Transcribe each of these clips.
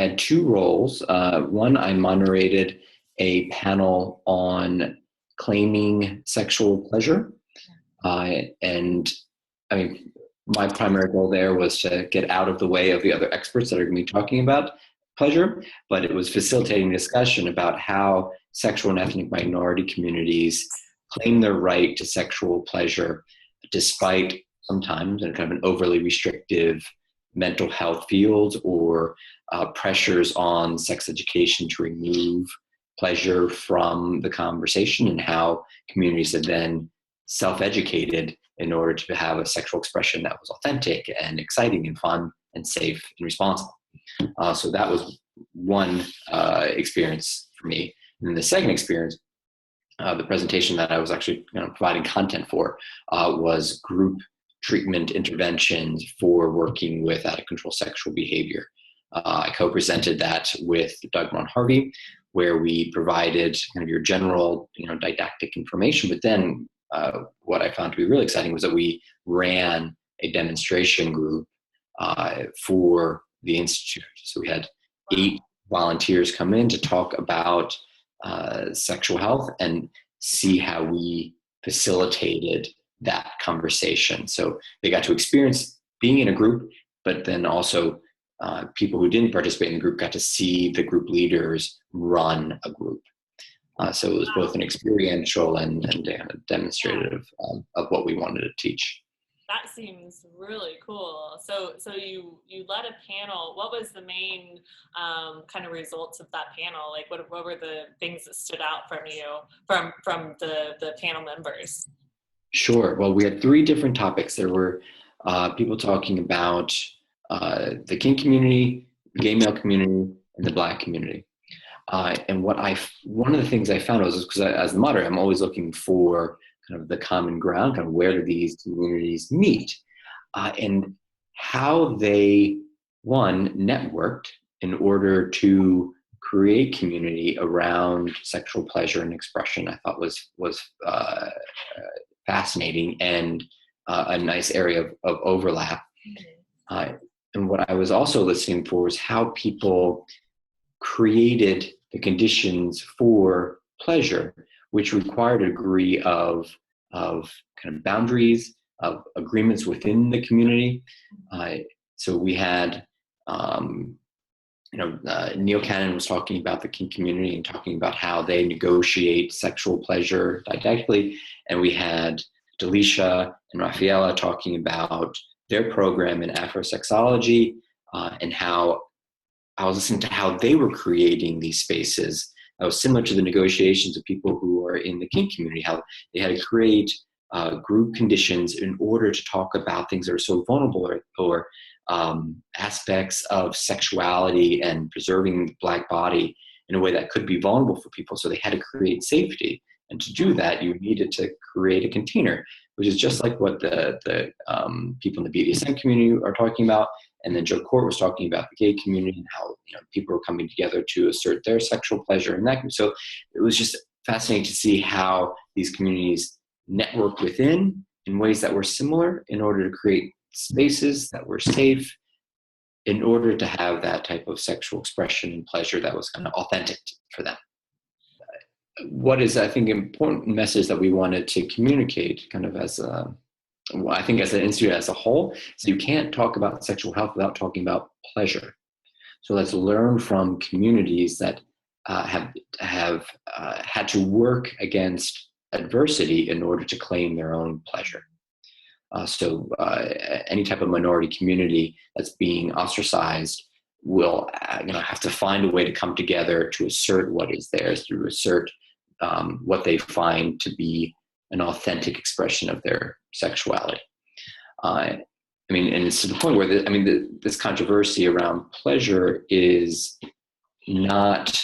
had two roles. One, I moderated a panel on claiming sexual pleasure. And I mean, my primary goal there was to get out of the way of the other experts that are going to be talking about pleasure, but it was facilitating discussion about how sexual and ethnic minority communities claim their right to sexual pleasure despite sometimes in kind of an overly restrictive mental health field or pressures on sex education to remove pleasure from the conversation, and how communities have then self-educated in order to have a sexual expression that was authentic and exciting and fun and safe and responsible. So that was one experience for me. And then the second experience, the presentation that I was actually providing content for, was group treatment interventions for working with out-of-control sexual behavior. I co-presented that with Doug Harvey, where we provided kind of your general, didactic information, but then what I found to be really exciting was that we ran a demonstration group for the Institute. So we had 8 volunteers come in to talk about sexual health and see how we facilitated that conversation. So they got to experience being in a group, but then also people who didn't participate in the group got to see the group leaders run a group. So it was both an experiential and demonstrative of what we wanted to teach. That seems really cool. So you led a panel. What was the main kind of results of that panel? Like what were the things that stood out from you, from the panel members? Sure. Well, we had 3 different topics. There were people talking about the kink community, the gay male community, and the Black community. And one of the things I found was, because as the moderator, I'm always looking for kind of the common ground, kind of where do these communities meet, and how they, one, networked in order to create community around sexual pleasure and expression. I thought was fascinating and a nice area of overlap. And what I was also listening for was how people created the conditions for pleasure, which required a degree of kind of boundaries, of agreements within the community. So we had, Neil Cannon was talking about the kink community and talking about how they negotiate sexual pleasure didactically. And we had Delisha and Rafaela talking about their program in Afrosexology, and how I was listening to how they were creating these spaces. That was similar to the negotiations of people who are in the kink community, how they had to create group conditions in order to talk about things that are so vulnerable, or aspects of sexuality and preserving the Black body in a way that could be vulnerable for people. So they had to create safety. And to do that, you needed to create a container, which is just like what the people in the BDSM community are talking about. And then Joe Court was talking about the gay community and how people were coming together to assert their sexual pleasure in that. So it was just fascinating to see how these communities network within in ways that were similar in order to create spaces that were safe, in order to have that type of sexual expression and pleasure that was kind of authentic for them. What is, I think, important message that we wanted to communicate kind of as I think as an institute as a whole, so you can't talk about sexual health without talking about pleasure. So let's learn from communities that have had to work against adversity in order to claim their own pleasure. So any type of minority community that's being ostracized will have to find a way to come together to assert what is theirs, to assert what they find to be an authentic expression of their sexuality. And it's to the point where this controversy around pleasure is not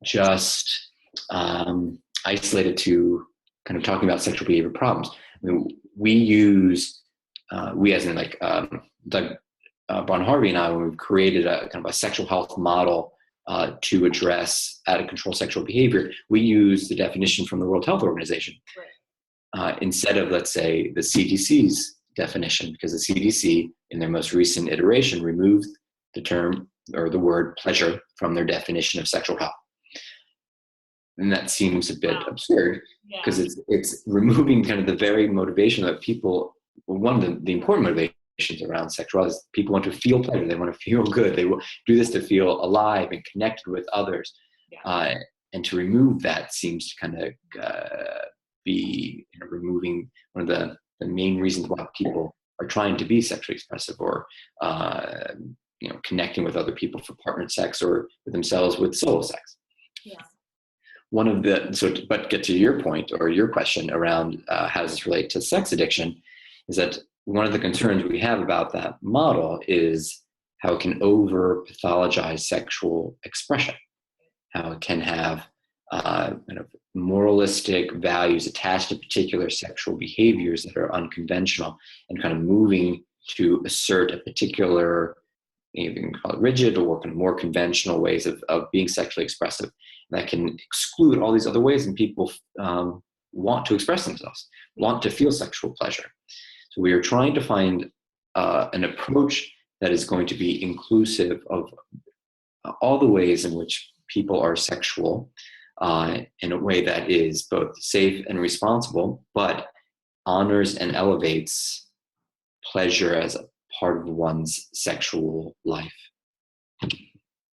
just isolated to kind of talking about sexual behavior problems. We use, Doug Harvey and I, when we've created a kind of a sexual health model to address out-of-control sexual behavior, we use the definition from the World Health Organization. Right. Instead of, let's say, the CDC's definition, because the CDC, in their most recent iteration, removed the term or the word pleasure from their definition of sexual health. And that seems a bit absurd, because it's removing kind of the very motivation that people, one of the important motivations around sexuality is people want to feel pleasure. They want to feel good. They will do this to feel alive and connected with others. And to remove that seems to kind of be removing one of the main reasons why people are trying to be sexually expressive, or connecting with other people for partnered sex, or with themselves with solo sex. One of the, but get to your point or your question around how does this relate to sex addiction, is that one of the concerns we have about that model is how it can over pathologize sexual expression, how it can have kind of moralistic values attached to particular sexual behaviors that are unconventional, and kind of moving to assert a particular, you can call it rigid or kind of more conventional ways of being sexually expressive. That can exclude all these other ways, and people want to express themselves, want to feel sexual pleasure. So we are trying to find an approach that is going to be inclusive of all the ways in which people are sexual, in a way that is both safe and responsible, but honors and elevates pleasure as a part of one's sexual life.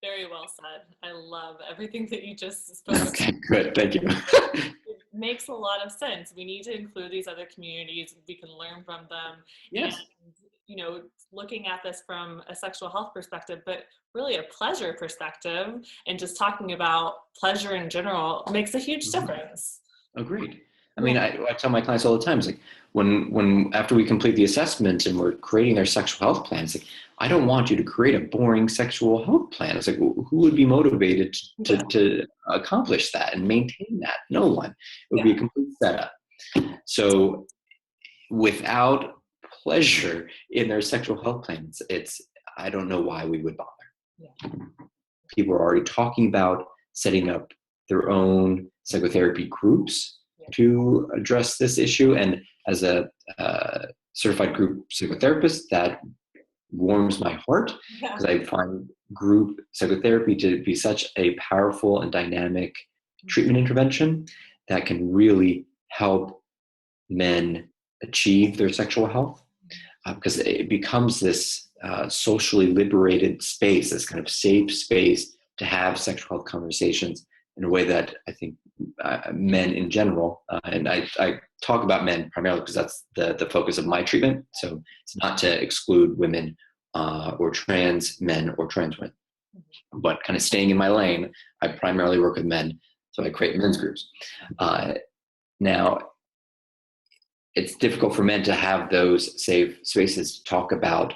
Very well said. I love everything that you just spoke. Okay, good. Thank you. It makes a lot of sense. We need to include these other communities. We can learn from them. Yes. And, looking at this from a sexual health perspective, but really a pleasure perspective, and just talking about pleasure in general makes a huge difference. Agreed. I mean, I tell my clients all the time, it's like when after we complete the assessment and we're creating their sexual health plan, it's like, I don't want you to create a boring sexual health plan. It's like, who would be motivated to accomplish that and maintain that? No one. It would be a complete setup. So without pleasure in their sexual health plans, I don't know why we would bother. People are already talking about setting up their own psychotherapy groups to address this issue. And as a certified group psychotherapist, that warms my heart, because I find group psychotherapy to be such a powerful and dynamic treatment intervention that can really help men achieve their sexual health, because it becomes this socially liberated space, this kind of safe space to have sexual health conversations in a way that I think men in general, and I talk about men primarily because that's the focus of my treatment. So it's not to exclude women or trans men or trans women, but kind of staying in my lane, I primarily work with men. So I create men's groups. Now, it's difficult for men to have those safe spaces to talk about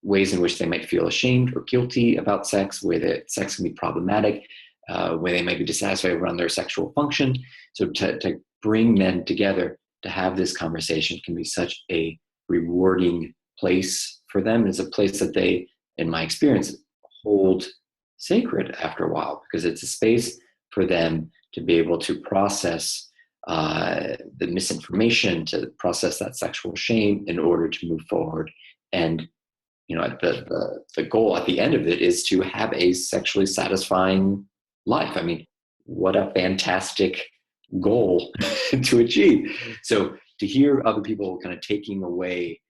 ways in which they might feel ashamed or guilty about sex, where that sex can be problematic, where they might be dissatisfied around their sexual function. So to bring men together to have this conversation can be such a rewarding place for them. It's a place that they, in my experience, hold sacred after a while, because it's a space for them to be able to process the misinformation, to process that sexual shame in order to move forward. And the goal at the end of it is to have a sexually satisfying life. I mean, what a fantastic goal to achieve. So to hear other people kind of taking away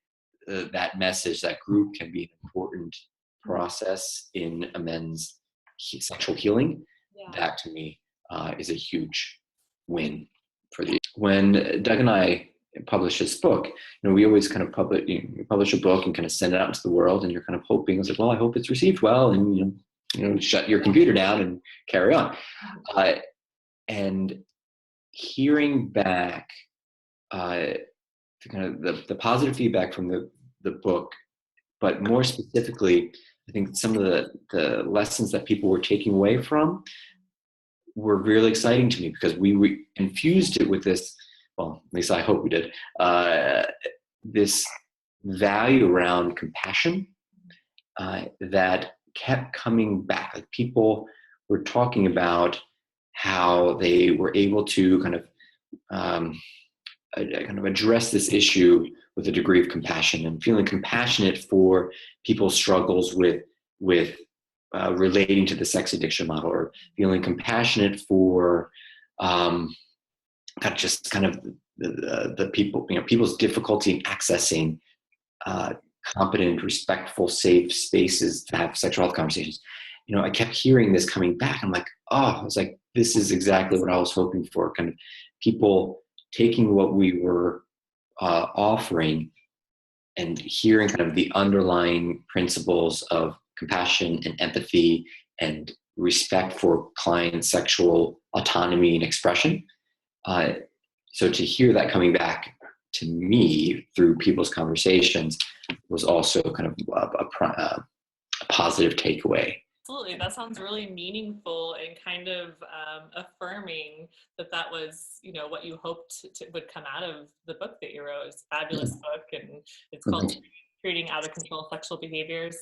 that message, that group can be an important process in a men's sexual healing, that to me is a huge win for the. When Doug and I published this book, we always kind of publish a book and kind of send it out into the world, and you're kind of hoping, I was like, well, I hope it's received well, and shut your computer down and carry on. And hearing back kind of the positive feedback from the book, but more specifically, I think some of the lessons that people were taking away from were really exciting to me, because we infused it with this, well, at least I hope we did, this value around compassion that kept coming back. Like, people were talking about how they were able to kind of address this issue with a degree of compassion, and feeling compassionate for people's struggles with with relating to the sex addiction model, or feeling compassionate for kind of the people, people's difficulty in accessing competent, respectful, safe spaces to have sexual health conversations. I kept hearing this coming back. I'm like, I was like, this is exactly what I was hoping for. Kind of people taking what we were offering and hearing kind of the underlying principles of compassion and empathy and respect for clients' sexual autonomy and expression. So to hear that coming back to me through people's conversations was also kind of a positive takeaway. Absolutely. That sounds really meaningful and kind of affirming that was, what you hoped would come out of the book that you wrote. It's a fabulous book, and it's called Treating Out of Control Sexual Behaviors.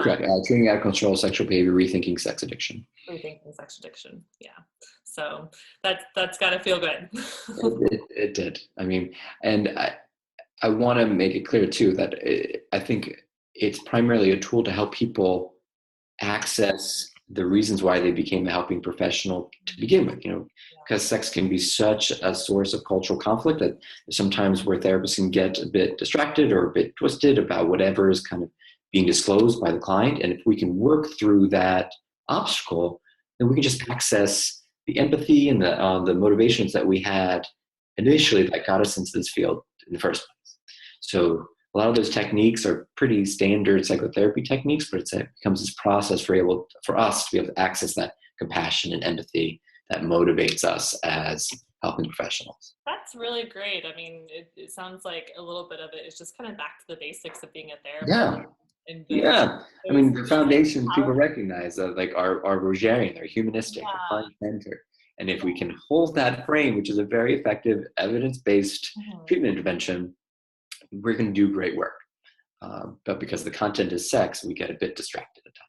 Correct. Treating Out of Control Sexual Behavior, Rethinking Sex Addiction. Rethinking Sex Addiction. Yeah. So that's got to feel good. It did. I mean, and I want to make it clear too that I think it's primarily a tool to help people access the reasons why they became a helping professional to begin with, because sex can be such a source of cultural conflict that sometimes where therapists can get a bit distracted or a bit twisted about whatever is kind of being disclosed by the client. And if we can work through that obstacle, then we can just access the empathy and the motivations that we had initially that got us into this field in the first place. So a lot of those techniques are pretty standard psychotherapy techniques, but it becomes this process for us to be able to access that compassion and empathy that motivates us as helping professionals. That's really great. I mean, it sounds like a little bit of it is just kind of back to the basics of being a therapist. Yeah. I mean, the foundation people recognize are Rogerian, they're humanistic, they're client-centered. And if we can hold that frame, which is a very effective evidence-based treatment intervention, we're going to do great work. But because the content is sex, we get a bit distracted at times.